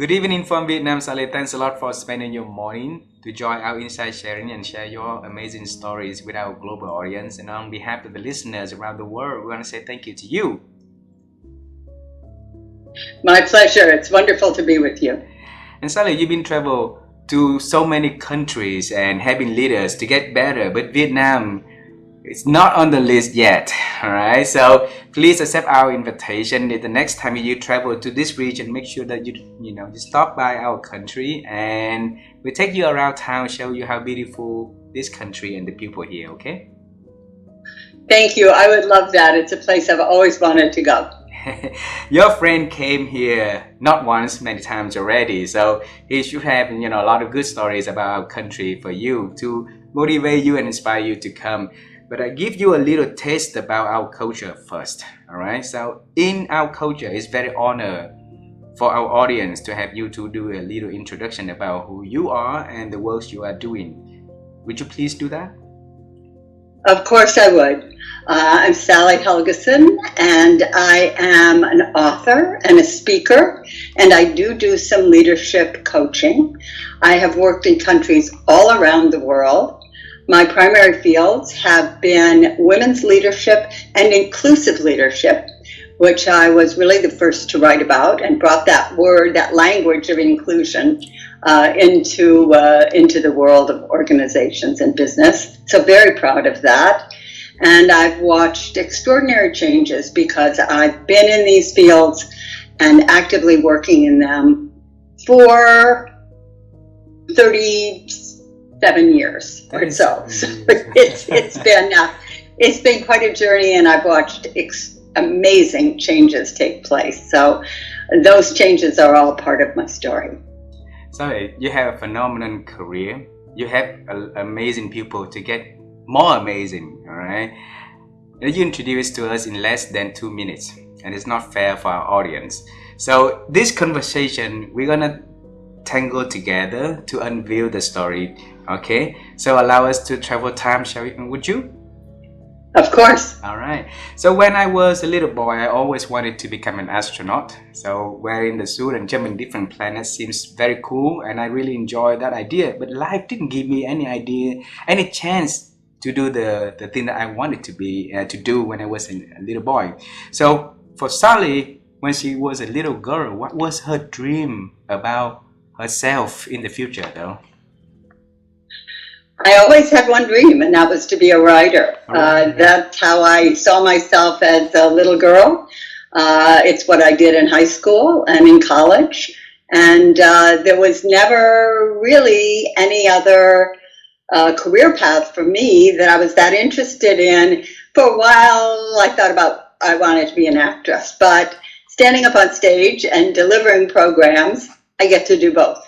Good evening from Vietnam, Sally. Thanks a lot for spending your morning to join our insight sharing and share your amazing stories with our global audience. And on behalf of the listeners around the world, we want to say thank you to you. My pleasure. It's wonderful to be with you. And Sally, you've been travel to so many countries and having leaders to get better, but Vietnam it's not on the list yet. All right, so please accept our invitation. The next time you travel to this region, make sure that you stop by our country, and we take you around town, show you how beautiful this country and the people here. Okay? Thank you. I would love that. It's a place I've always wanted to go. Your friend came here not once, many times already, so he should have a lot of good stories about our country for you to motivate you and inspire you to come. But I give you a little taste about our culture first. All right, so in our culture, it's very honor for our audience to have you to do a little introduction about who you are and the work you are doing. Would you please do that? Of course I would. I'm Sally Helgesen, and I am an author and a speaker, and I do some leadership coaching. I have worked in countries all around the world. My primary fields have been women's leadership and inclusive leadership, which I was really the first to write about and brought that word, that language of inclusion into the world of organizations and business. So very proud of that. And I've watched extraordinary changes because I've been in these fields and actively working in them for 37 years or so. So it's been quite a journey, and I've watched amazing changes take place. So those changes are all part of my story. So you have a phenomenal career. You have amazing people to get more amazing, all right? You introduced to us in less than 2 minutes, and it's not fair for our audience. So this conversation, we're gonna tangle together to unveil the story, okay? So allow us to travel time, shall we? Would you? Of course. All right. So when I was a little boy, I always wanted to become an astronaut. So wearing the suit and jumping different planets seems very cool, and I really enjoyed that idea. But life didn't give me any idea, any chance to do the thing that I wanted to do when I was a little boy. So for Sally, when she was a little girl, what was her dream about herself in the future, though? I always had one dream, and that was to be a writer. That's how I saw myself as a little girl. It's what I did in high school and in college. And there was never really any other career path for me that I was that interested in. For a while, I wanted to be an actress, but standing up on stage and delivering programs, I get to do both.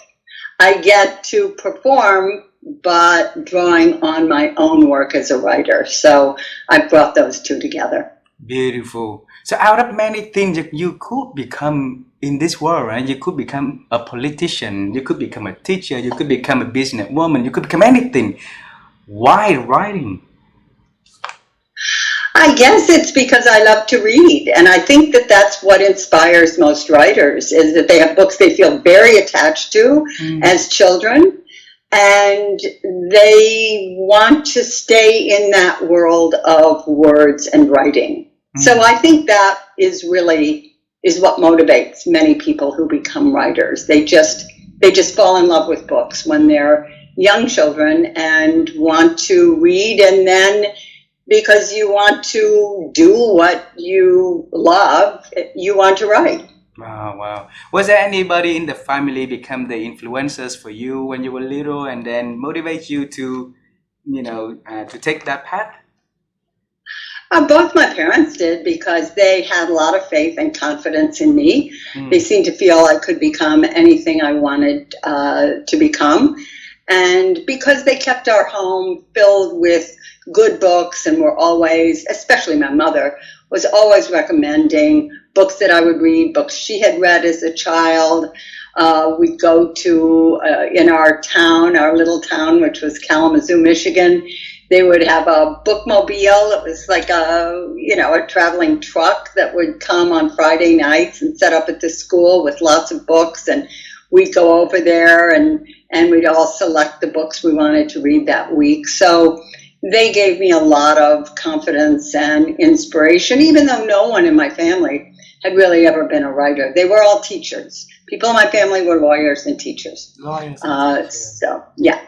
I get to perform, but drawing on my own work as a writer. So I brought those two together. Beautiful. So out of many things that you could become in this world, right? You could become a politician, you could become a teacher, you could become a businesswoman, you could become anything. Why writing? I guess it's because I love to read, and I think that that's what inspires most writers, is that they have books they feel very attached to as children, and they want to stay in that world of words and writing. So I think that is what motivates many people who become writers. They just fall in love with books when they're young children and want to read, and then because you want to do what you love, you want to write. Wow. Was there anybody in the family become the influencers for you when you were little and then motivate you to, to take that path? Both my parents did, because they had a lot of faith and confidence in me. They seemed to feel I could become anything I wanted to become. And because they kept our home filled with good books and were always, especially my mother, was always recommending books that I would read, books she had read as a child. We'd go to, in our town, our little town, which was Kalamazoo, Michigan, they would have a bookmobile. It was like a traveling truck that would come on Friday nights and set up at the school with lots of books. And we'd go over there and we'd all select the books we wanted to read that week. So they gave me a lot of confidence and inspiration, even though no one in my family had really ever been a writer. They were all teachers. People in my family were lawyers and teachers. Lawyers and teachers. So, yeah.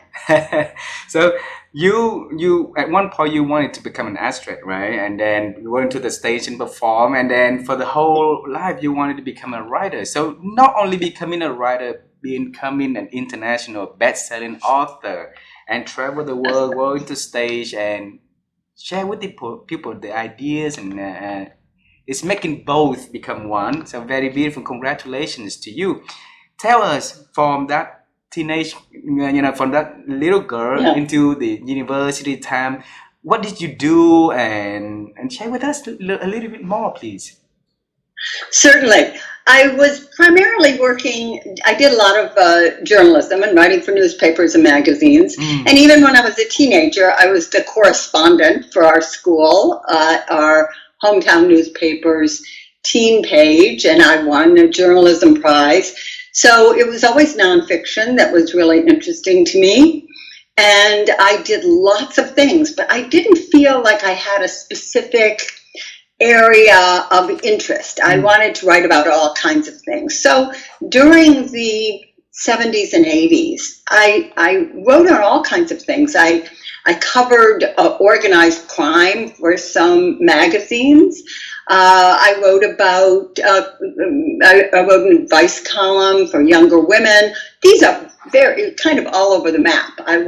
So you at one point you wanted to become an actress, right? And then you went to the stage and perform, and then for the whole life you wanted to become a writer. So not only becoming a writer, becoming an international best-selling author and travel the world, go into stage and share with the people the ideas, and it's making both become one. So very beautiful. Congratulations to you. Tell us, from that teenage, from that little girl into the university time, what did you do, and share with us a little bit more, please. Certainly. I was primarily I did a lot of journalism and writing for newspapers and magazines. And even when I was a teenager, I was the correspondent for our school, our hometown newspaper's teen page, and I won a journalism prize. So it was always nonfiction that was really interesting to me. And I did lots of things, but I didn't feel like I had a specific area of interest. I wanted to write about all kinds of things. So during the 70s and 80s, I wrote on all kinds of things. I covered organized crime for some magazines. I wrote about, I wrote an advice column for younger women. These are very kind of all over the map. I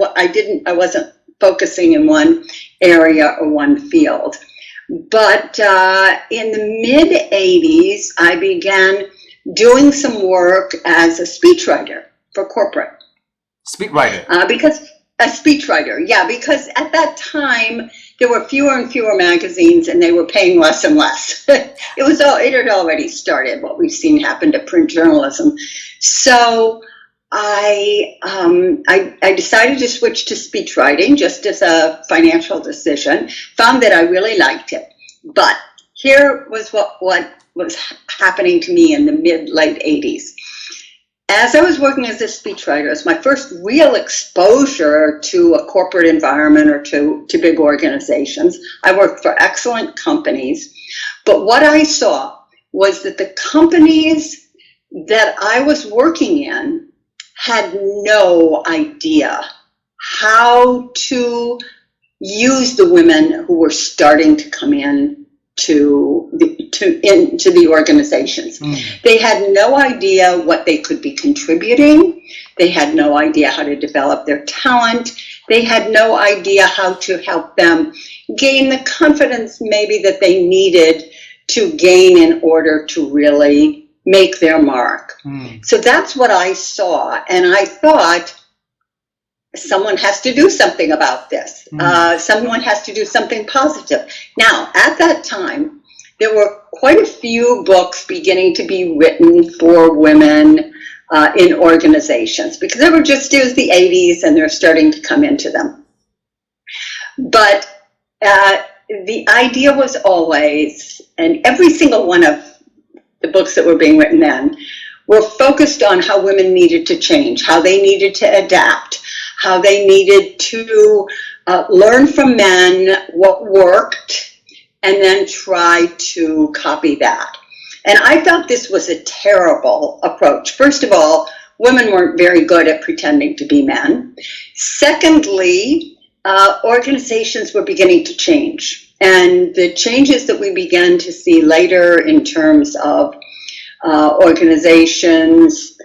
wasn't focusing in one area or one field. But in the mid 80s, I began doing some work as a speechwriter for corporate. Speechwriter? Because a speechwriter, because at that time there were fewer and fewer magazines, and they were paying less and less. It had already started, what we've seen happen to print journalism. So I decided to switch to speechwriting just as a financial decision. Found that I really liked it, but here was what was happening to me in the mid-late 80s. As I was working as a speechwriter, it was my first real exposure to a corporate environment or to big organizations. I worked for excellent companies, but what I saw was that the companies that I was working in had no idea how to use the women who were starting to come in into the organizations. They had no idea what they could be contributing. They had no idea how to develop their talent. They had no idea how to help them gain the confidence maybe that they needed to gain in order to really make their mark. So that's what I saw, and I thought, someone has to do something about this. Someone has to do something positive. Now, at that time, there were quite a few books beginning to be written for women in organizations, because it was the 80s and they're starting to come into them. But the idea was always, and every single one of the books that were being written then were focused on how women needed to change, how they needed to adapt, how they needed to learn from men what worked and then try to copy that. And I thought this was a terrible approach. First of all, women weren't very good at pretending to be men. Secondly, organizations were beginning to change. And the changes that we began to see later in terms of organizations,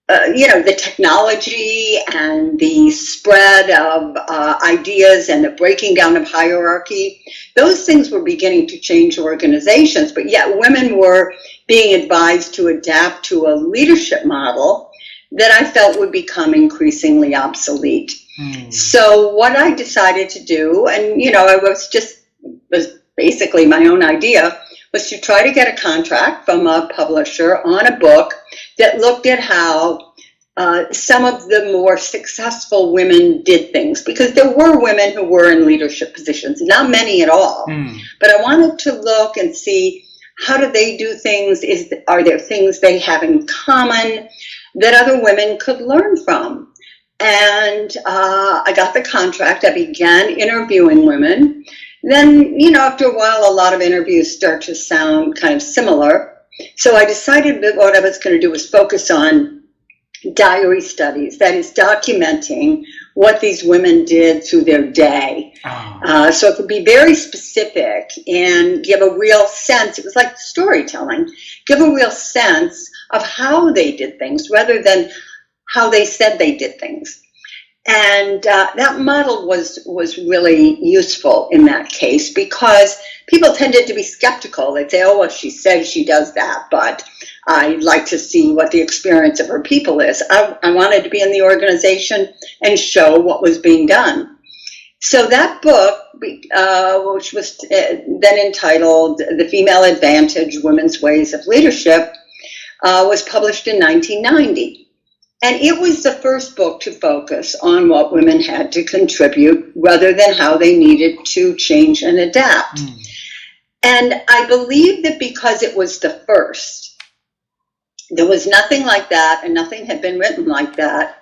the technology and the spread of ideas and the breaking down of hierarchy, those things were beginning to change organizations, but yet women were being advised to adapt to a leadership model that I felt would become increasingly obsolete. So what I decided to do, and it was basically my own idea, was to try to get a contract from a publisher on a book that looked at how some of the more successful women did things, because there were women who were in leadership positions, not many at all. But I wanted to look and see, how do they do things? Are there things they have in common? that other women could learn from. And I got the contract. I began interviewing women. Then, after a while, a lot of interviews start to sound kind of similar. So I decided that what I was going to do was focus on diary studies, that is, documenting what these women did through their day. So it could be very specific and give a real sense. It was like storytelling. Give a real sense of how they did things rather than how they said they did things. And that model was really useful in that case because people tended to be skeptical. They'd say, oh, well, she says she does that, but I'd like to see what the experience of her people is. I wanted to be in the organization and show what was being done. So that book, which was then entitled The Female Advantage, Women's Ways of Leadership, was published in 1990. And it was the first book to focus on what women had to contribute rather than how they needed to change and adapt. And I believe that because it was the first, there was nothing like that and nothing had been written like that,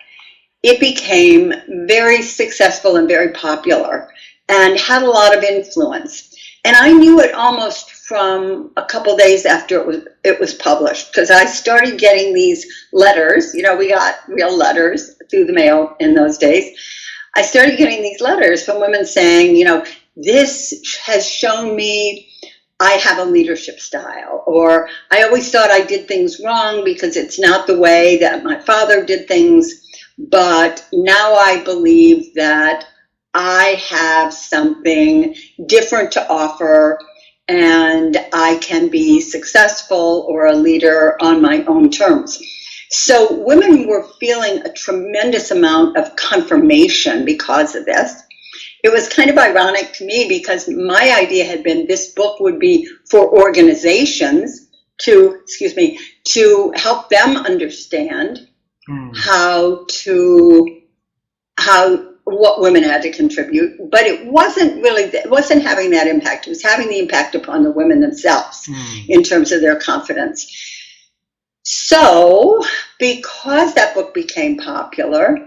it became very successful and very popular and had a lot of influence. And I knew it almost from a couple days after it was published, because I started getting these letters. We got real letters through the mail in those days. I started getting these letters from women saying, this has shown me I have a leadership style, or I always thought I did things wrong because it's not the way that my father did things, but now I believe that I have something different to offer and I can be successful or a leader on my own terms. So women were feeling a tremendous amount of confirmation because of this. It was kind of ironic to me because my idea had been this book would be for organizations to help them understand what women had to contribute, but it wasn't having that impact. It was having the impact upon the women themselves in terms of their confidence. So, because that book became popular,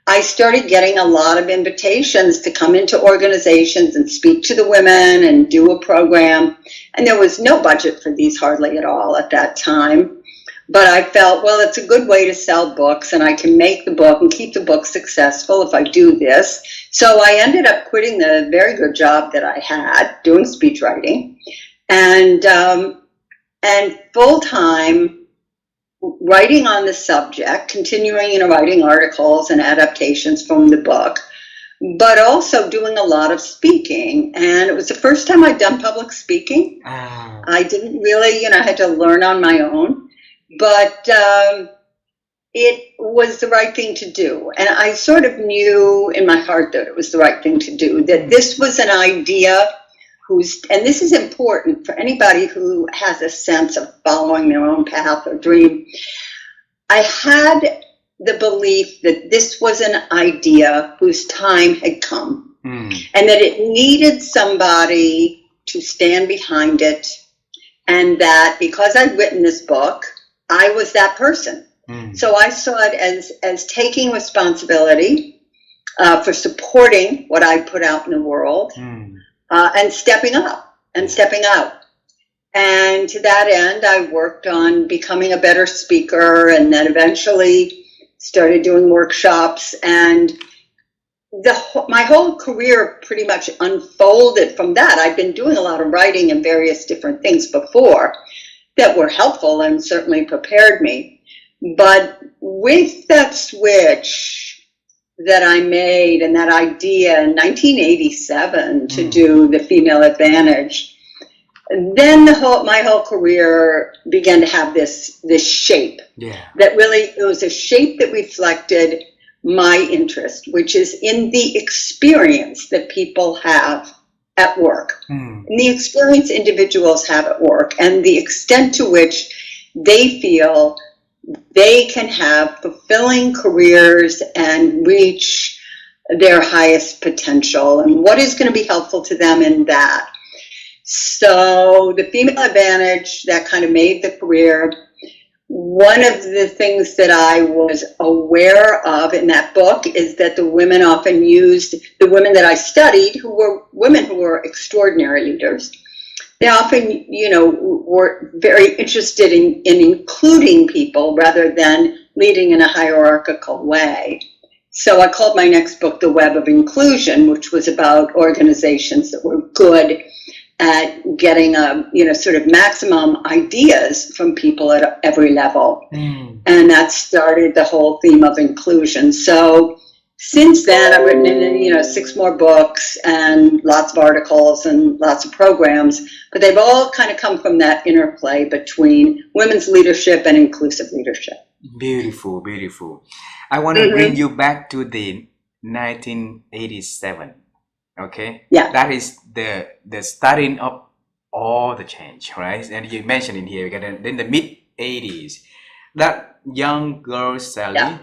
I started getting a lot of invitations to come into organizations and speak to the women and do a program. And there was no budget for these hardly at all at that time. But I felt, well, it's a good way to sell books and I can make the book and keep the book successful if I do this. So I ended up quitting the very good job that I had doing speech writing and full-time writing on the subject, continuing writing articles and adaptations from the book, but also doing a lot of speaking. And it was the first time I'd done public speaking. I didn't really, I had to learn on my own. But it was the right thing to do. And I sort of knew in my heart that it was the right thing to do, that this was an idea and this is important for anybody who has a sense of following their own path or dream. I had the belief that this was an idea whose time had come and that it needed somebody to stand behind it, and that because I'd written this book, I was that person. So I saw it as taking responsibility for supporting what I put out in the world and stepping up and stepping out. And to that end, I worked on becoming a better speaker and then eventually started doing workshops. And my whole career pretty much unfolded from that. I'd been doing a lot of writing and various different things before that were helpful and certainly prepared me. But with that switch that I made and that idea in 1987 to do the Female Advantage, then my whole career began to have this shape. That really, it was a shape that reflected my interest, which is in the experience that people have at work, and the experience individuals have at work, and the extent to which they feel they can have fulfilling careers and reach their highest potential, and what is going to be helpful to them in that. So the Female Advantage, that kind of made the career. one of the things that I was aware of in that book is that the women often used, the women that I studied, who were women who were extraordinary leaders, they often, were very interested in including people rather than leading in a hierarchical way. So I called my next book The Web of Inclusion, which was about organizations that were good at getting sort of maximum ideas from people at every level. And that started the whole theme of inclusion. So since then, I've written in 6 more books and lots of articles and lots of programs, but they've all kind of come from that interplay between women's leadership and inclusive leadership. Beautiful, beautiful. I want to bring you back to the 1987. Okay. Yeah. That is the starting of all the change, right? And you mentioned in here, in the mid 80s, that young girl Sally,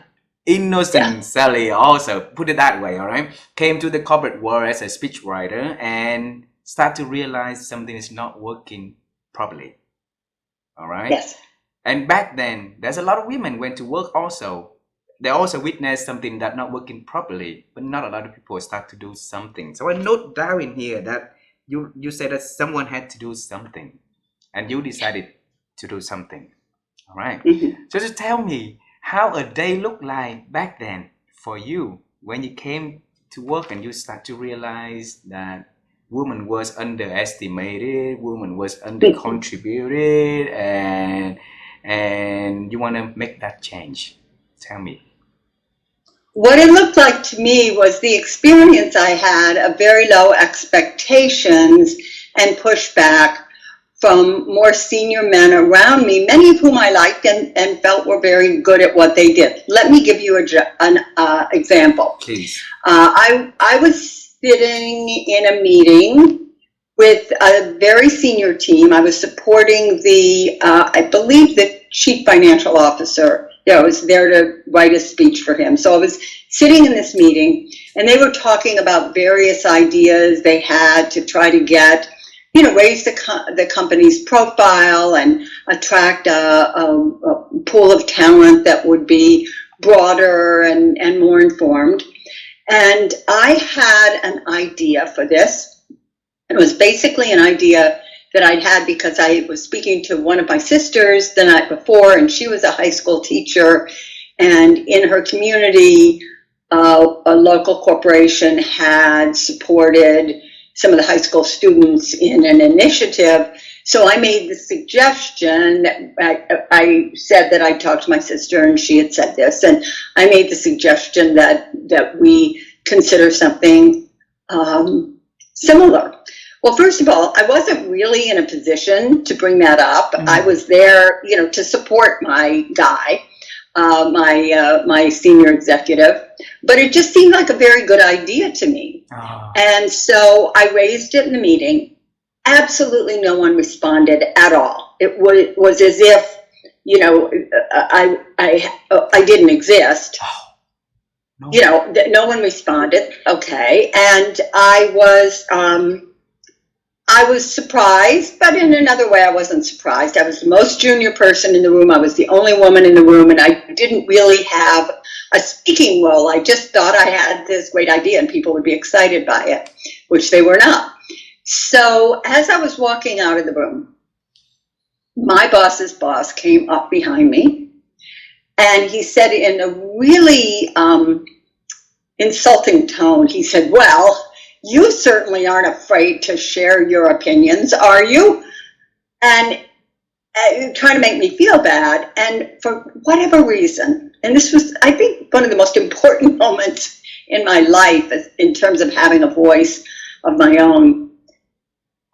innocent Sally, also put it that way, all right, came to the corporate world as a speechwriter and start to realize something is not working properly. All right. Yes. And back then, there's a lot of women went to work also. They also witnessed something that not working properly, but not a lot of people start to do something. So I note down in here that you said that someone had to do something, and you decided to do something. All right. So just tell me how a day looked like back then for you when you came to work and you start to realize that woman was underestimated, woman was undercontributed, and you want to make that change. Tell me. What it looked like to me was the experience I had of very low expectations and pushback from more senior men around me, many of whom I liked and felt were very good at what they did. Let me give you an example. Please. I was sitting in a meeting with a very senior team. I was supporting I believe the chief financial officer. I was there to write a speech for him. So I was sitting in this meeting, and they were talking about various ideas they had to try to get, raise the company's profile and attract a pool of talent that would be broader and more informed. And I had an idea for this. It was basically an idea that I'd had because I was speaking to one of my sisters the night before, and she was a high school teacher, and in her community, a local corporation had supported some of the high school students in an initiative. So I made the suggestion, I said that I talked to my sister and she had said this, and I made the suggestion that we consider something similar. Well, first of all, I wasn't really in a position to bring that up. I was there, to support my guy, my senior executive, but it just seemed like a very good idea to me. And so I raised it in the meeting. Absolutely no one responded at all. It was as if, I didn't exist. No. No one responded. Okay. And I was surprised, but in another way, I wasn't surprised. I was the most junior person in the room. I was the only woman in the room, and I didn't really have a speaking role. I just thought I had this great idea and people would be excited by it, which they were not. So as I was walking out of the room, my boss's boss came up behind me, and he said in a really insulting tone, he said, "Well, you certainly aren't afraid to share your opinions, are you?" And trying to make me feel bad. And for whatever reason, and this was, I think, one of the most important moments in my life in terms of having a voice of my own,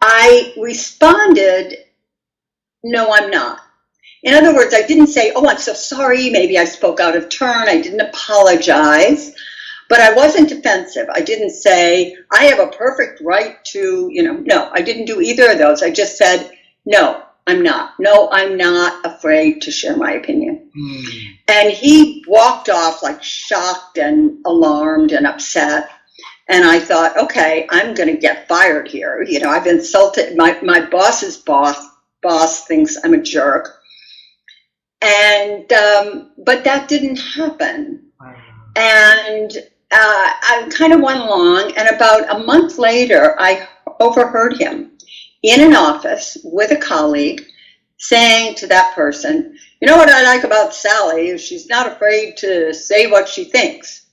I responded, "No, I'm not." In other words, I didn't say, "Oh, I'm so sorry, maybe I spoke out of turn." I didn't apologize. But I wasn't defensive. I didn't say, "I have a perfect right to," no, I didn't do either of those. I just said, "No, I'm not. No, I'm not afraid to share my opinion." And he walked off like shocked and alarmed and upset. And I thought, okay, I'm going to get fired here. I've insulted, my boss's boss thinks I'm a jerk. And but that didn't happen. Wow. And I kind of went along, and about a month later, I overheard him in an office with a colleague saying to that person, "You know what I like about Sally is she's not afraid to say what she thinks."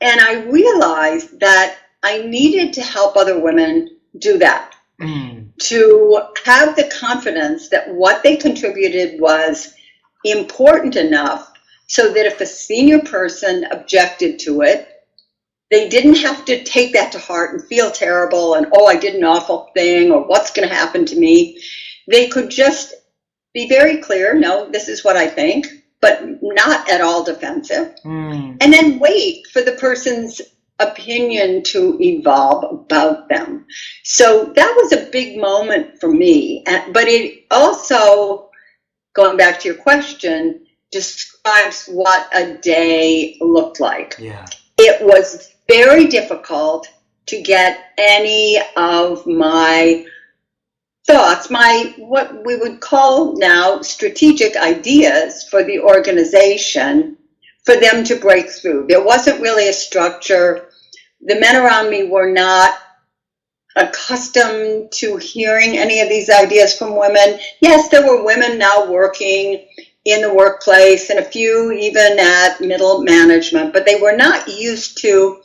And I realized that I needed to help other women do that, to have the confidence that what they contributed was important enough so that if a senior person objected to it, they didn't have to take that to heart and feel terrible and, oh, I did an awful thing, or what's going to happen to me. They could just be very clear, no, this is what I think, but not at all defensive. And then wait for the person's opinion to evolve about them. So that was a big moment for me. But it also, going back to your question, describes what a day looked like. Yeah. It was very difficult to get any of my thoughts, what we would call now strategic ideas for the organization, for them to break through. There wasn't really a structure. The men around me were not accustomed to hearing any of these ideas from women. Yes, there were women now working in the workplace and a few even at middle management, but they were not used to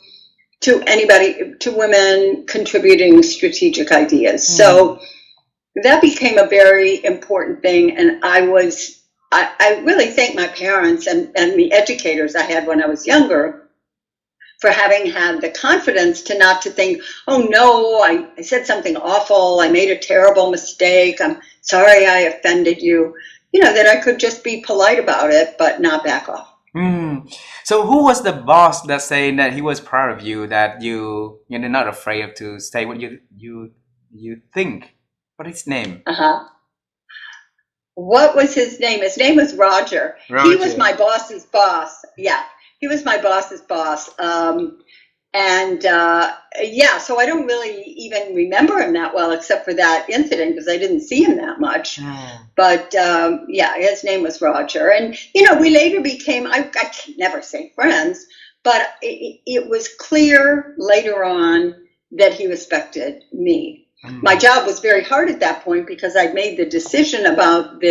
women contributing strategic ideas. So that became a very important thing, and I really thank my parents and the educators I had when I was younger for having had the confidence to think, oh no, I said something awful, I made a terrible mistake, I'm sorry I offended you. That I could just be polite about it, but not back off. So who was the boss that saying that he was proud of you, that you're not afraid to say what you think? What is his name? What was his name? His name was Roger. He was my boss's boss. Yeah, he was my boss's boss. So I don't really even remember him that well, except for that incident, because I didn't see him that much. But his name was Roger. And, we later became, I can never say friends, but it was clear later on that he respected me. My job was very hard at that point because I'd made the decision about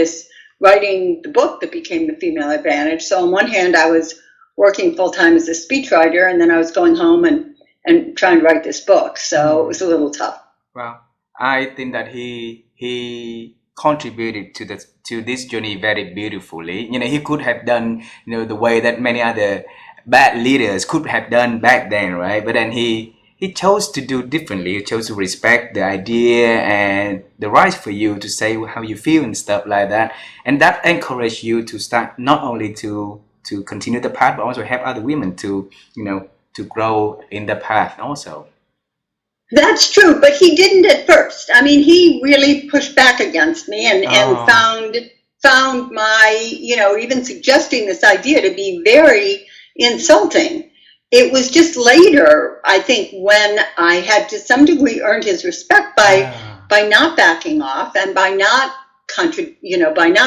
writing the book that became The Female Advantage. So on one hand, I was working full-time as a speechwriter, and then I was going home and trying to write this book. So it was a little tough. Well, I think that he contributed to this journey very beautifully. He could have done, the way that many other bad leaders could have done back then, right? But then he chose to do differently. He chose to respect the idea and the right for you to say how you feel and stuff like that. And that encouraged you to start not only to continue the path, but also help other women to grow in the path also. That's true, but he didn't at first. I mean, he really pushed back against me and found my, even suggesting this idea to be very insulting. It was just later, I think, when I had to some degree earned his respect by not backing off and by not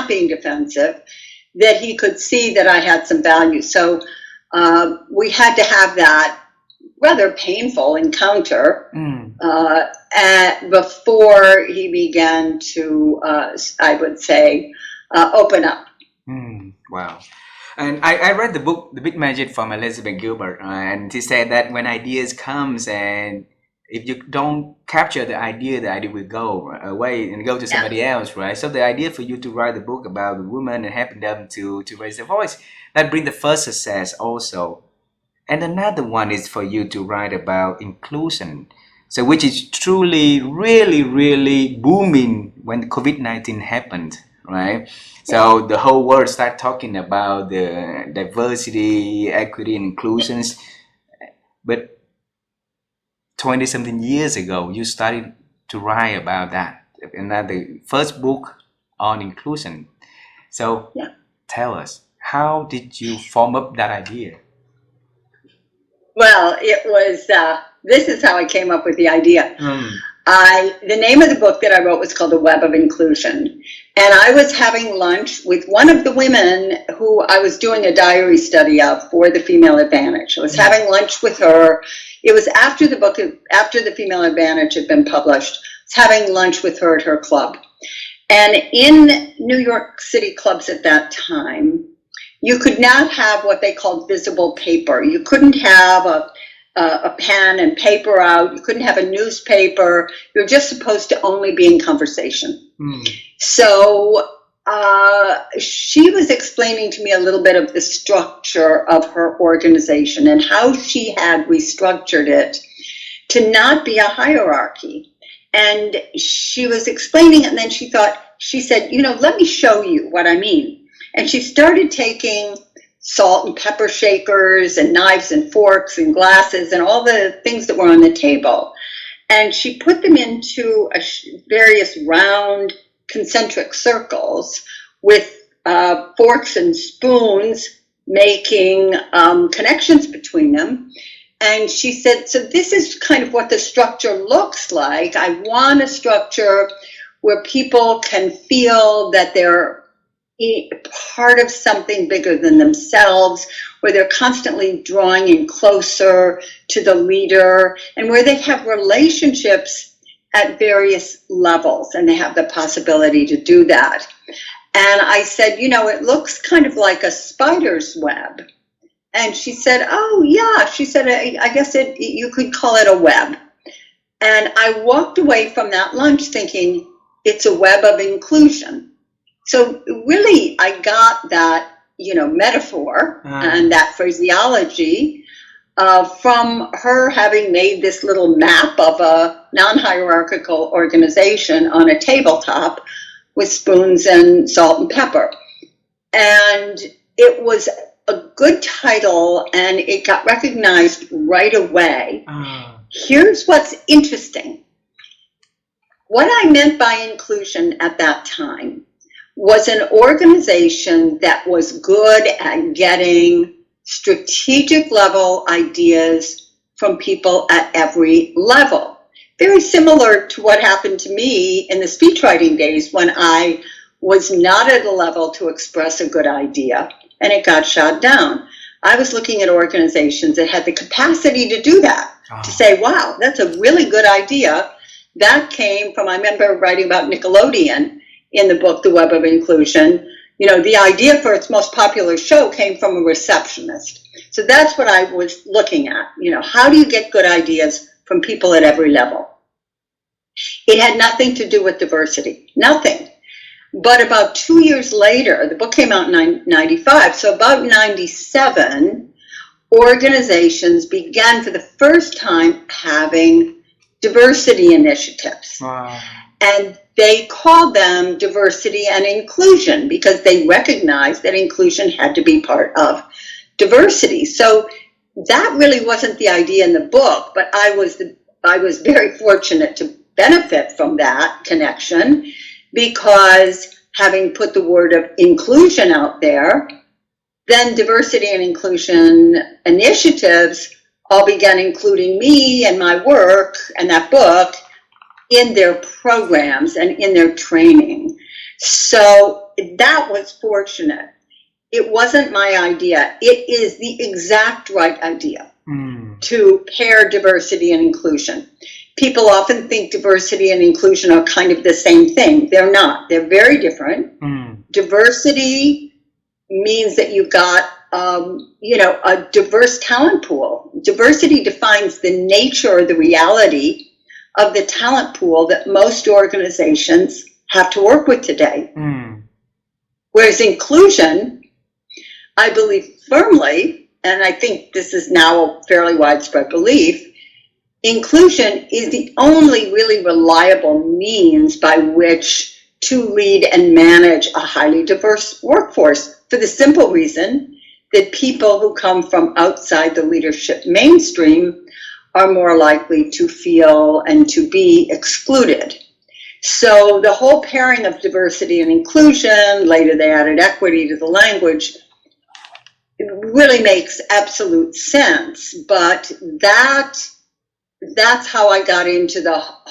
being defensive, that he could see that I had some value. So we had to have that rather painful encounter before he began to, I would say, open up. Wow. And I read the book, The Big Magic, from Elizabeth Gilbert, and she said that when ideas comes, and if you don't capture the idea will go away and go to somebody else, right? So the idea for you to write the book about the women and helping them to raise their voice, that brings the first success also. And another one is for you to write about inclusion, so which is truly, really, really booming when COVID-19 happened, right? So the whole world started talking about the diversity, equity, and inclusions. But 20-something years ago, you started to write about that. And that's the first book on inclusion. So tell us, how did you form up that idea? Well, it was, this is how I came up with the idea. The name of the book that I wrote was called The Web of Inclusion. And I was having lunch with one of the women who I was doing a diary study of for the Female Advantage. I was having lunch with her. It was after the book, after the Female Advantage had been published. I was having lunch with her at her club. And in New York City clubs at that time, you could not have what they called visible paper. You couldn't have a pen and paper out. You couldn't have a newspaper. You're just supposed to only be in conversation. So she was explaining to me a little bit of the structure of her organization and how she had restructured it to not be a hierarchy. And she was explaining, and then she said, let me show you what I mean. And she started taking salt and pepper shakers and knives and forks and glasses and all the things that were on the table. And she put them into various round concentric circles with forks and spoons making connections between them. And she said, so this is kind of what the structure looks like. I want a structure where people can feel that they're part of something bigger than themselves, where they're constantly drawing in closer to the leader, and where they have relationships at various levels, and they have the possibility to do that. And I said, it looks kind of like a spider's web. And she said, oh, yeah. She said, I guess you could call it a web. And I walked away from that lunch thinking, it's a web of inclusion. So really, I got that, metaphor and that phraseology from her having made this little map of a non-hierarchical organization on a tabletop with spoons and salt and pepper. And it was a good title, and it got recognized right away. Here's what's interesting. What I meant by inclusion at that time was an organization that was good at getting strategic level ideas from people at every level. Very similar to what happened to me in the speechwriting days when I was not at a level to express a good idea and it got shot down. I was looking at organizations that had the capacity to do that, to say, wow, that's a really good idea. That came from, I remember writing about Nickelodeon in the book, The Web of Inclusion. The idea for its most popular show came from a receptionist. So that's what I was looking at. How do you get good ideas from people at every level? It had nothing to do with diversity, nothing. But about 2 years later, the book came out in 95, so about 97, organizations began for the first time having diversity initiatives. Wow. And they called them diversity and inclusion because they recognized that inclusion had to be part of diversity. So that really wasn't the idea in the book, but I was very fortunate to benefit from that connection, because having put the word of inclusion out there, then diversity and inclusion initiatives all began including me and my work and that book in their programs and in their training. So that was fortunate. It wasn't my idea. It is the exact right idea to pair diversity and inclusion. People often think diversity and inclusion are kind of the same thing. They're not. They're very different. Diversity means that you've got, a diverse talent pool. Diversity defines the nature or the reality of the talent pool that most organizations have to work with today. Whereas inclusion, I believe firmly, and I think this is now a fairly widespread belief, inclusion is the only really reliable means by which to lead and manage a highly diverse workforce, for the simple reason that people who come from outside the leadership mainstream are more likely to feel and to be excluded. So the whole pairing of diversity and inclusion, later they added equity to the language, it really makes absolute sense. But that's how I got into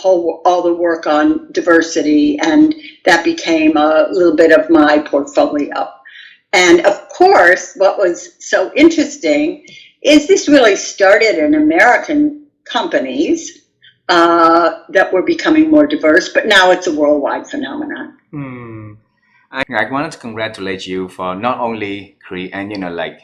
all the work on diversity, and that became a little bit of my portfolio. And of course, what was so interesting is this really started in American companies that were becoming more diverse, but now it's a worldwide phenomenon. I wanted to congratulate you for not only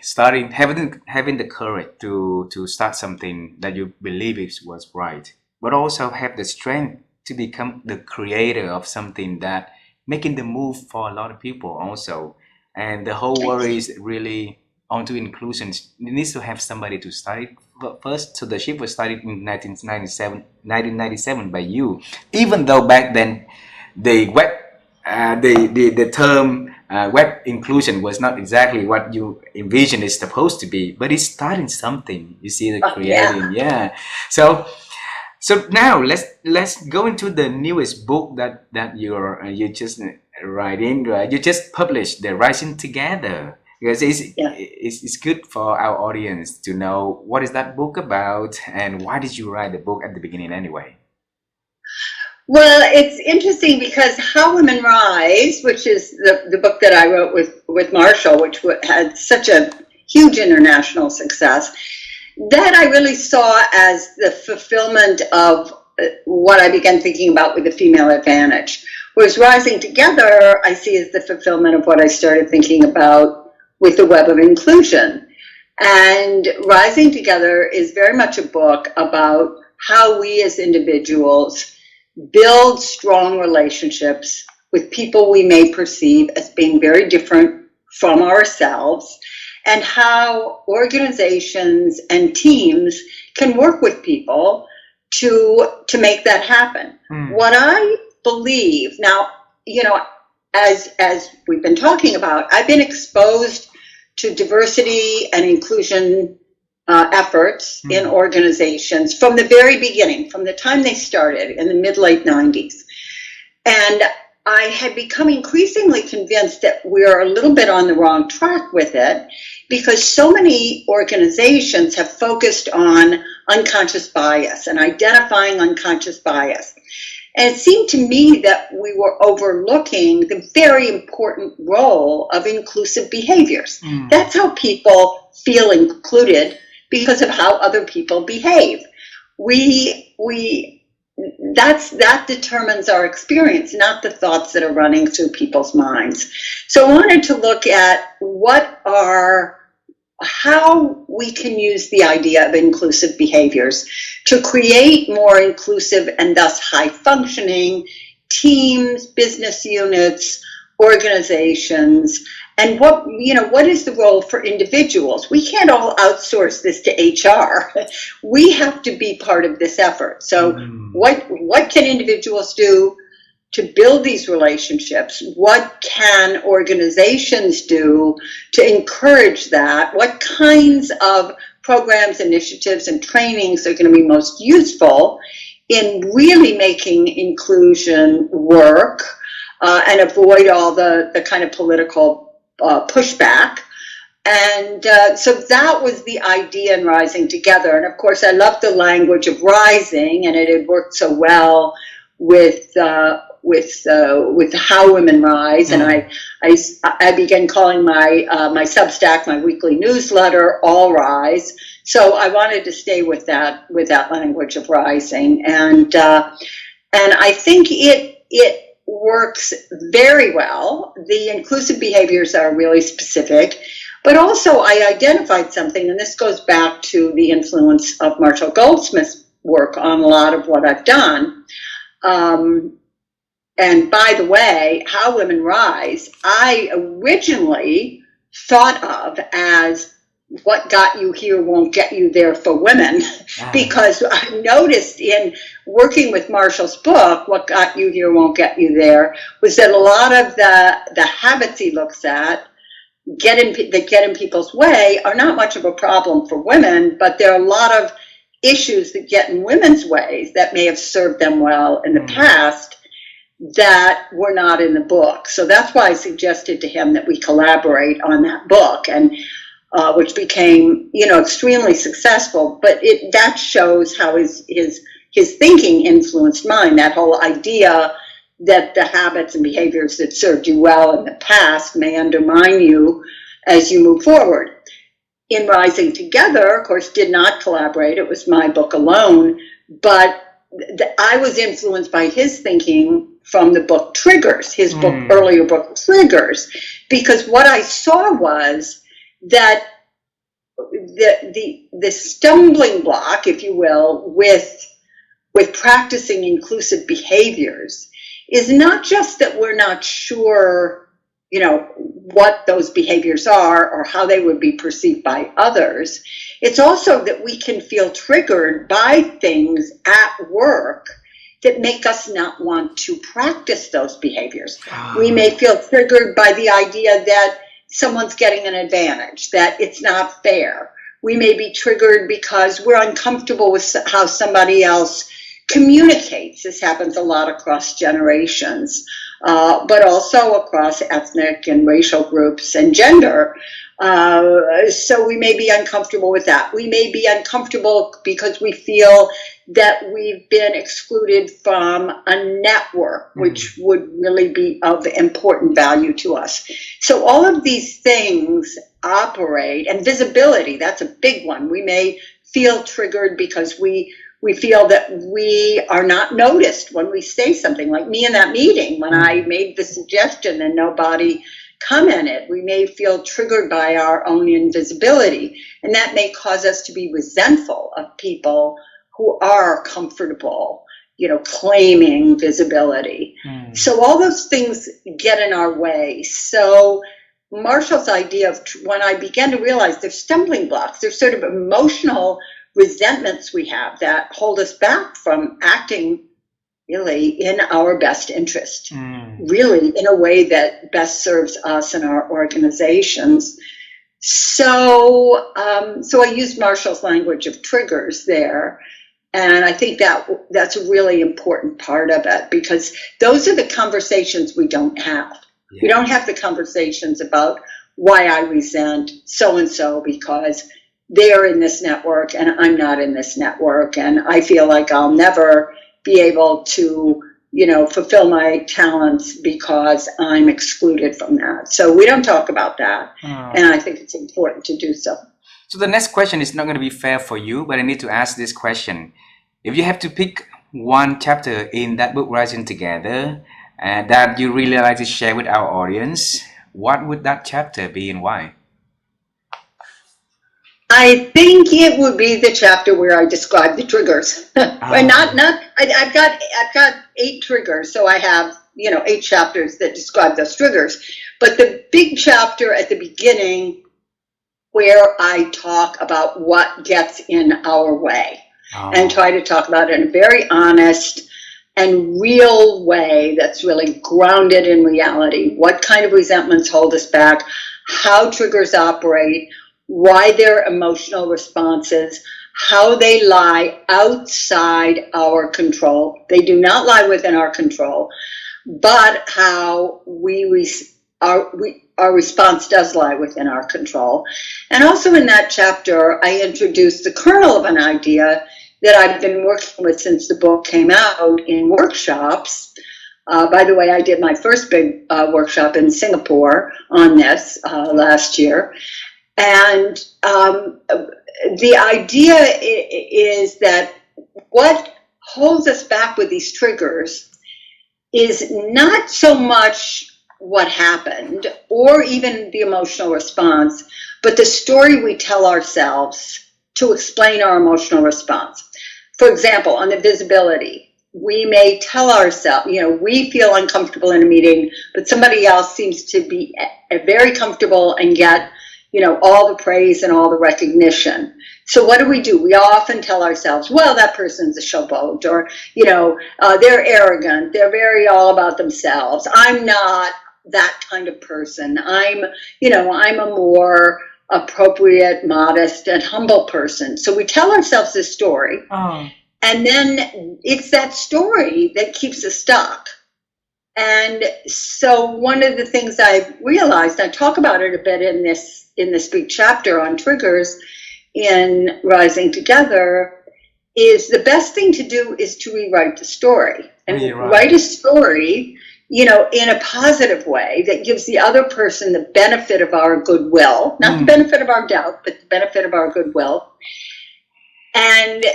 starting having the courage to start something that you believe was right, but also have the strength to become the creator of something that making the move for a lot of people also. And the whole world is really onto inclusion. It needs to have somebody to start it first. So the shift was started in 1997 by you, even though back then the web the term web inclusion was not exactly what you envision it's supposed to be, but it's starting something. You see the creating, yeah. So now let's go into the newest book that you just writing. You just published, the Rising Together, because it's good for our audience to know what is that book about and why did you write the book at the beginning anyway. Well, it's interesting because How Women Rise, which is the book that I wrote with Marshall, which had such a huge international success, that I really saw as the fulfillment of what I began thinking about with the female advantage. Whereas Rising Together, I see as the fulfillment of what I started thinking about with the web of inclusion. And Rising Together is very much a book about how we as individuals build strong relationships with people we may perceive as being very different from ourselves, and how organizations and teams can work with people to make that happen. What I believe now, as we've been talking about, I've been exposed to diversity and inclusion efforts in organizations from the very beginning, from the time they started in the mid-late 90s. And I had become increasingly convinced that we're a little bit on the wrong track with it, because so many organizations have focused on unconscious bias and identifying unconscious bias. And it seemed to me that we were overlooking the very important role of inclusive behaviors. That's how people feel included, because of how other people behave. That determines our experience, not the thoughts that are running through people's minds. So I wanted to look at how we can use the idea of inclusive behaviors to create more inclusive and thus high functioning teams, business units, organizations, and what is the role for individuals? We can't all outsource this to HR. We have to be part of this effort. So what can individuals do to build these relationships? What can organizations do to encourage that? What kinds of programs, initiatives, and trainings are going to be most useful in really making inclusion work and avoid all the kind of political pushback? And so that was the idea in Rising Together. And of course, I loved the language of rising, and it had worked so well with How Women Rise. And I began calling my Substack, my weekly newsletter, All Rise. So I wanted to stay with that language of rising, and I think it works very well. The inclusive behaviors are really specific, but also I identified something, and this goes back to the influence of Marshall Goldsmith's work on a lot of what I've done. And by the way, How Women Rise, I originally thought of as what got you here won't get you there for women, because I noticed in working with Marshall's book, What Got You Here Won't Get You There, was that a lot of the habits he looks at that get in people's way are not much of a problem for women, but there are a lot of issues that get in women's ways that may have served them well in the past that were not in the book. So that's why I suggested to him that we collaborate on that book, and which became, extremely successful. But that shows how his his thinking influenced mine. That whole idea that the habits and behaviors that served you well in the past may undermine you as you move forward. In Rising Together, of course, did not collaborate. It was my book alone, but I was influenced by his thinking from the book Triggers, his book, earlier book Triggers, because what I saw was that the stumbling block, if you will, with practicing inclusive behaviors is not just that we're not sure, what those behaviors are or how they would be perceived by others. It's also that we can feel triggered by things at work that make us not want to practice those behaviors. We may feel triggered by the idea that someone's getting an advantage, that it's not fair. We may be triggered because we're uncomfortable with how somebody else communicates. This happens a lot across generations, but also across ethnic and racial groups and gender. So we may be uncomfortable with that. We may be uncomfortable because we feel that we've been excluded from a network, which would really be of important value to us. So all of these things operate, and visibility, that's a big one. We may feel triggered because we feel that we are not noticed when we say something, like me in that meeting when I made the suggestion and nobody commented. We may feel triggered by our own invisibility, and that may cause us to be resentful of people who are comfortable, claiming visibility. So all those things get in our way. So Marshall's idea of, when I began to realize there's stumbling blocks, there's sort of emotional resentments we have that hold us back from acting really in our best interest, really in a way that best serves us and our organizations. So I used Marshall's language of triggers there. And I think that's a really important part of it, because those are the conversations we don't have. Yeah. We don't have the conversations about why I resent so-and-so because they're in this network and I'm not in this network, and I feel like I'll never be able to, fulfill my talents because I'm excluded from that. So we don't talk about that, and I think it's important to do so. So the next question is not going to be fair for you, but I need to ask this question. If you have to pick one chapter in that book, Rising Together, that you really like to share with our audience, what would that chapter be and why? I think it would be the chapter where I describe the triggers. I've got 8 triggers, so I have 8 chapters that describe those triggers. But the big chapter at the beginning, where I talk about what gets in our way, and try to talk about it in a very honest and real way that's really grounded in reality. What kind of resentments hold us back? How triggers operate? Why they're emotional responses, how they lie outside our control. They do not lie within our control, but how our response does lie within our control. And also in that chapter, I introduced the kernel of an idea that I've been working with since the book came out in workshops. By the way, I did my first big workshop in Singapore on this last year. And the idea is that what holds us back with these triggers is not so much what happened or even the emotional response, but the story we tell ourselves to explain our emotional response. For example, on the visibility, we may tell ourselves, we feel uncomfortable in a meeting, but somebody else seems to be very comfortable and get all the praise and all the recognition. So what do? We often tell ourselves, well, that person's a showboat, or, they're arrogant. They're very all about themselves. I'm not that kind of person. I'm a more appropriate, modest, and humble person. So we tell ourselves this story, and then it's that story that keeps us stuck. And so one of the things I realized, I talk about it a bit in this big chapter on triggers in Rising Together, is the best thing to do is to rewrite the story and Rewrite. write a story, in a positive way that gives the other person the benefit of our goodwill, not the benefit of our doubt, but the benefit of our goodwill. And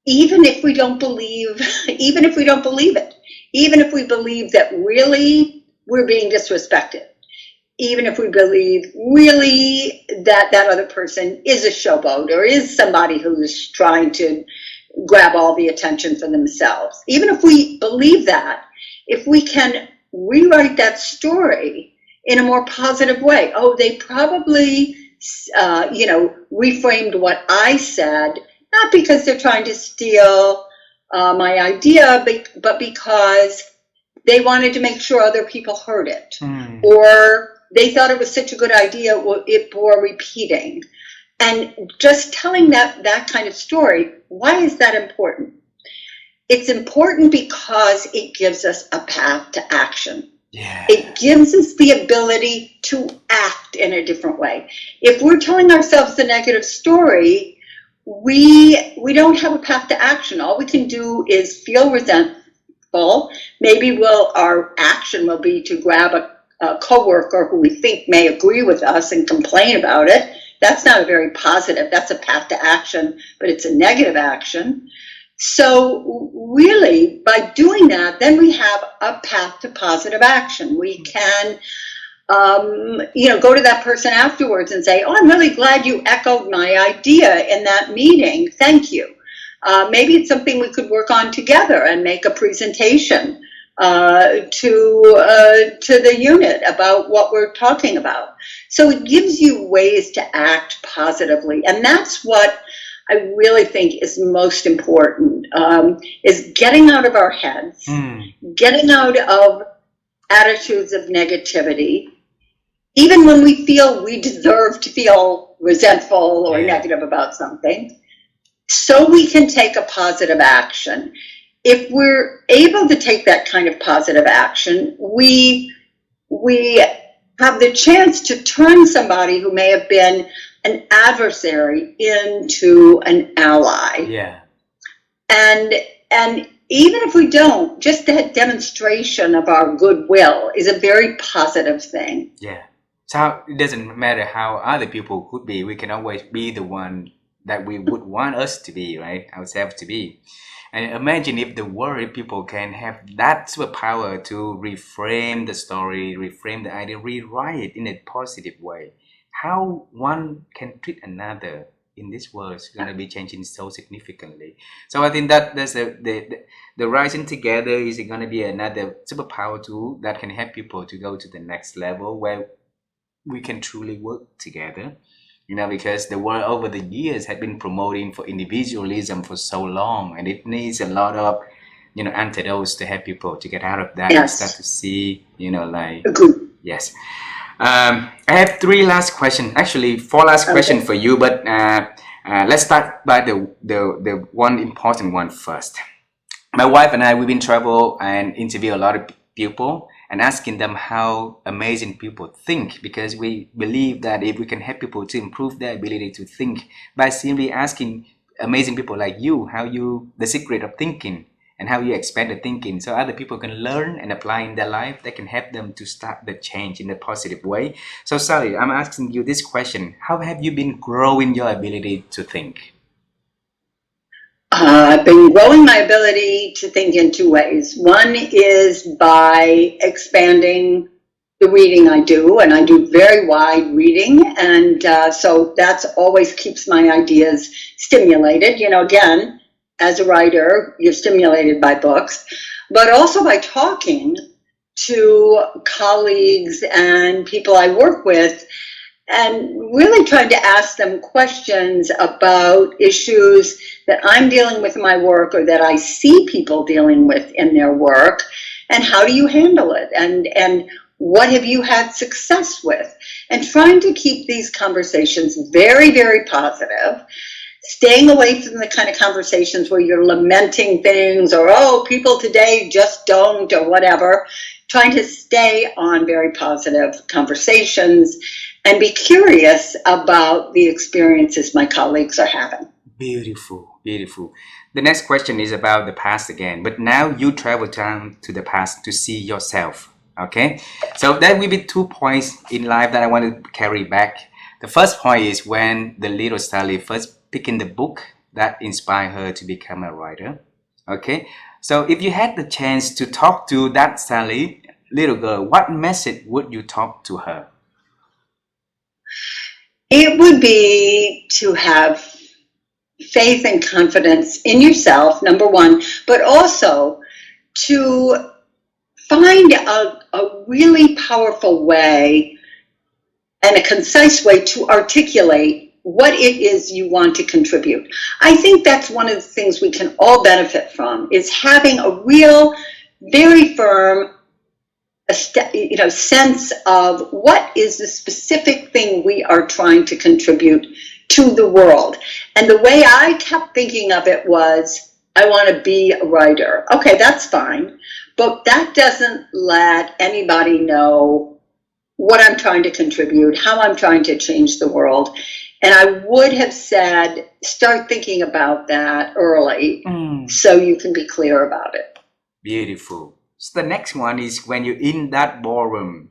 even if we don't believe it, even if we believe that really we're being disrespected, even if we believe really that that other person is a showboat or is somebody who is trying to grab all the attention for themselves, even if we believe that, if we can rewrite that story in a more positive way, oh, they probably, reframed what I said, not because they're trying to steal my idea, but because they wanted to make sure other people heard it, or they thought it was such a good idea, it bore repeating. And just telling that kind of story, why is that important? It's important because it gives us a path to action. Yeah. It gives us the ability to act in a different way. If we're telling ourselves the negative story, we don't have a path to action. All we can do is feel resentful. Maybe our action will be to grab a coworker who we think may agree with us and complain about it. That's not a very positive, that's a path to action, but it's a negative action. So really, by doing that, then we have a path to positive action. We can, go to that person afterwards and say, oh, I'm really glad you echoed my idea in that meeting. Thank you. Maybe it's something we could work on together and make a presentation to the unit about what we're talking about. So it gives you ways to act positively, and that's what I really think is most important, is getting out of our heads, getting out of attitudes of negativity, even when we feel we deserve to feel resentful or negative about something, so we can take a positive action. If we're able to take that kind of positive action, we have the chance to turn somebody who may have been an adversary into an ally. Yeah. And even if we don't, just that demonstration of our goodwill is a very positive thing. Yeah. So it doesn't matter how other people could be. We can always be the one that we would want us to be, right? Ourselves to be. And imagine if the world people can have that superpower to reframe the story, reframe the idea, rewrite it in a positive way. How one can treat another in this world is going to be changing so significantly. So I think that that's the rising together is going to be another superpower tool that can help people to go to the next level where we can truly work together. Because the world over the years had been promoting for individualism for so long, and it needs a lot of, antidotes to help people to get out of that and start to see, yes. I have 3 last questions, actually 4 last questions for you, but let's start by the one important one first. My wife and I, we've been travel and interview a lot of people and asking them how amazing people think, because we believe that if we can help people to improve their ability to think by simply asking amazing people like you the secret of thinking and how you expand the thinking so other people can learn and apply in their life, that can help them to start the change in a positive way. So Sally, I'm asking you this question: how have you been growing your ability to think? I've been growing my ability to think in 2 ways. One is by expanding the reading I do, and I do very wide reading, and so that's always keeps my ideas stimulated. Again, as a writer, you're stimulated by books, but also by talking to colleagues and people I work with, and really trying to ask them questions about issues that I'm dealing with in my work or that I see people dealing with in their work, and how do you handle it, and what have you had success with, and trying to keep these conversations very, very positive, staying away from the kind of conversations where you're lamenting things or, oh, people today just don't, or whatever, trying to stay on very positive conversations and be curious about the experiences my colleagues are having. Beautiful, beautiful. The next question is about the past again, but now you travel down to the past to see yourself. Okay, so there will be 2 points in life that I want to carry back. The first point is when the little Sally first picked the book that inspired her to become a writer. Okay, so if you had the chance to talk to that Sally, little girl, what message would you talk to her? It would be to have faith and confidence in yourself, number one, but also to find a really powerful way and a concise way to articulate what it is you want to contribute. I think that's one of the things we can all benefit from, is having a real, very firm sense of what is the specific thing we are trying to contribute to the world. And the way I kept thinking of it was, I want to be a writer. Okay, that's fine. But that doesn't let anybody know what I'm trying to contribute, how I'm trying to change the world. And I would have said, start thinking about that early so you can be clear about it. Beautiful. So the next one is when you're in that ballroom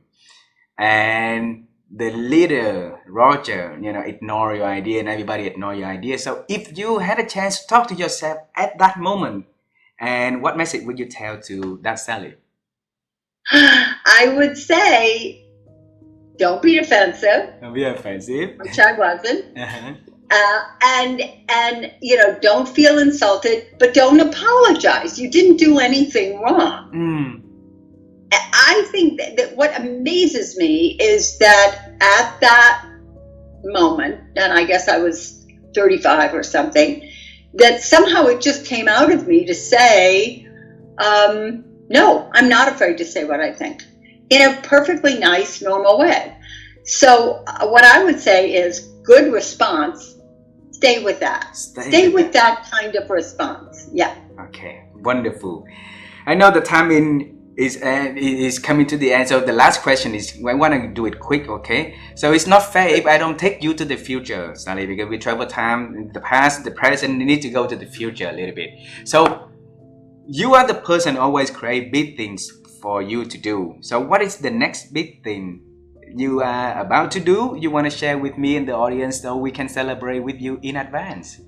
and the leader, Roger, ignore your idea and everybody ignore your idea. So if you had a chance to talk to yourself at that moment, and what message would you tell to that Sally? I would say, don't be defensive. Don't be offensive. Which I wasn't. And don't feel insulted, but don't apologize. You didn't do anything wrong. I think that what amazes me is that at that moment, and I guess I was 35 or something, that somehow it just came out of me to say, no, I'm not afraid to say what I think, in a perfectly nice, normal way. So what I would say is, good response. Stay with that. Stay with that kind of response. Yeah. Okay. Wonderful. I know the time is coming to the end. So the last question is, I want to do it quick. Okay. So it's not fair if I don't take you to the future, Sally, because we travel time in the past, the present. You need to go to the future a little bit. So you are the person who always create big things for you to do. So what is the next big thing you are about to do, you want to share with me and the audience so we can celebrate with you in advance?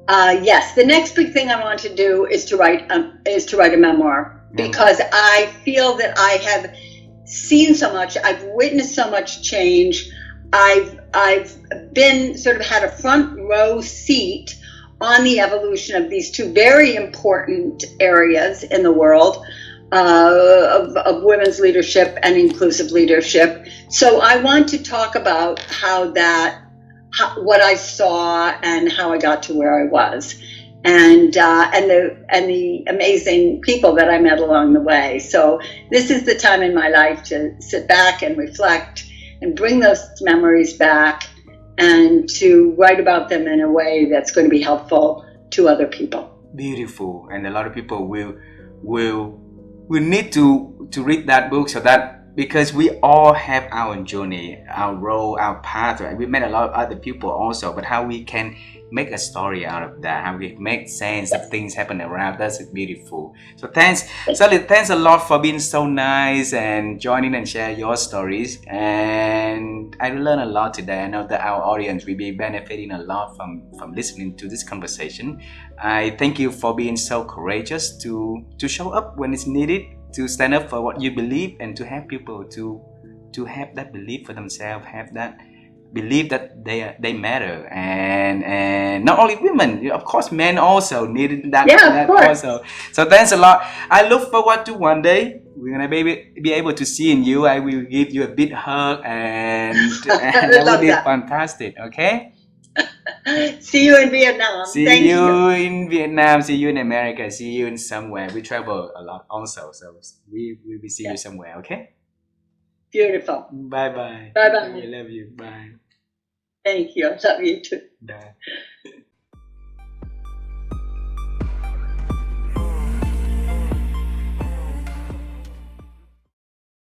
Yes, the next big thing I want to do is to write a memoir, because I feel that I have seen so much, I've witnessed so much change. I've been sort of had a front row seat on the evolution of these two very important areas in the world. Of women's leadership and inclusive leadership. So I want to talk about what I saw and how I got to where I was, and the amazing people that I met along the way. So this is the time in my life to sit back and reflect and bring those memories back, and to write about them in a way that's going to be helpful to other people. Beautiful. And a lot of people will need to read that book, so that, because we all have our journey, our role, our path, right? We met a lot of other people also, but how we can make a story out of that, how we make sense of things happen around, that's beautiful. So thanks, Sally, thanks a lot for being so nice and joining and share your stories. And I learned a lot today. I know that our audience will be benefiting a lot from listening to this conversation. I thank you for being so courageous to show up when it's needed, to stand up for what you believe, and to help people to have that belief for themselves, have that believe that they matter, and not only women, of course, men also needed that. Yeah, of course. Also. So thanks a lot. I look forward to one day we're gonna be able to see you. I will give you a big hug, and that will be fantastic. Okay. See you in Vietnam. Thank you in Vietnam. See you in America. See you in somewhere. We travel a lot also, so we will see you somewhere. Okay. Beautiful. Bye bye. Bye bye. I love you. Bye. Thank you. I love you too. Bye.